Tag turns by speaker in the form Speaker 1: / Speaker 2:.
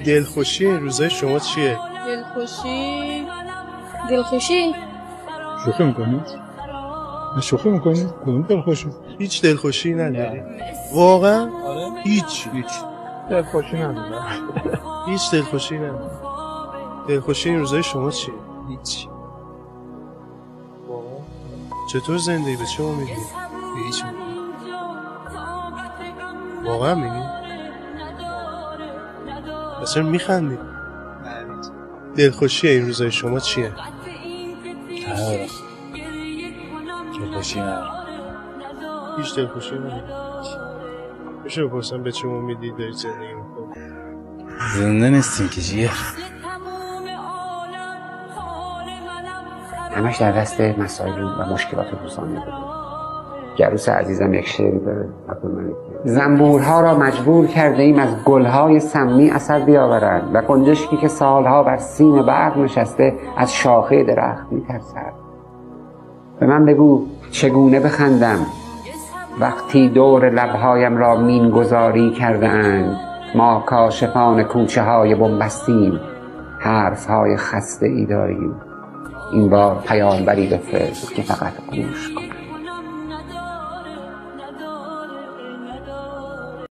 Speaker 1: دلخوشی این روزای شما چیه؟
Speaker 2: دلخوشی
Speaker 3: شوخی میکنید؟ شوخی میکنید؟ کدوم دلخوشی؟
Speaker 1: هیچ دلخوشی نداری؟ واقعا؟
Speaker 3: آره؟
Speaker 1: هیچ
Speaker 3: دلخوشی نداره.
Speaker 1: هیچ دلخوشی نداری؟ دلخوشی این روزای شما چیه؟
Speaker 3: هیچ.
Speaker 1: واقعا؟ چطور زندگی به چه امیدی؟
Speaker 3: هیچ.
Speaker 1: واقعا میگی؟ اصلا میخندی؟ دلخوشی این روزای شما چیه؟
Speaker 3: نداره. دلخوشی نداره.
Speaker 1: هیچ دلخوشی نداری؟ میشه بپرسم به چه امیدی داری زندگی میکنی؟
Speaker 3: زنده نیستیم که جیه.
Speaker 4: همش در دست مسائل و مشکلات روزانه بوده. گروس عزیزم یک شعری داره، زنبورها را مجبور کرده ایم از گلهای سمی اثر بیاورند و گنجشکی که سالها بر سیم برق نشسته از شاخه درخت می‌ترسد. به من بگو چگونه بخندم وقتی دور لبهایم را مین گذاری کرده اند. ما کاشفان کوچه های بنبستیم، حرف های خسته ای داریم. این بار پیامبری بفرست که فقط گوش کند.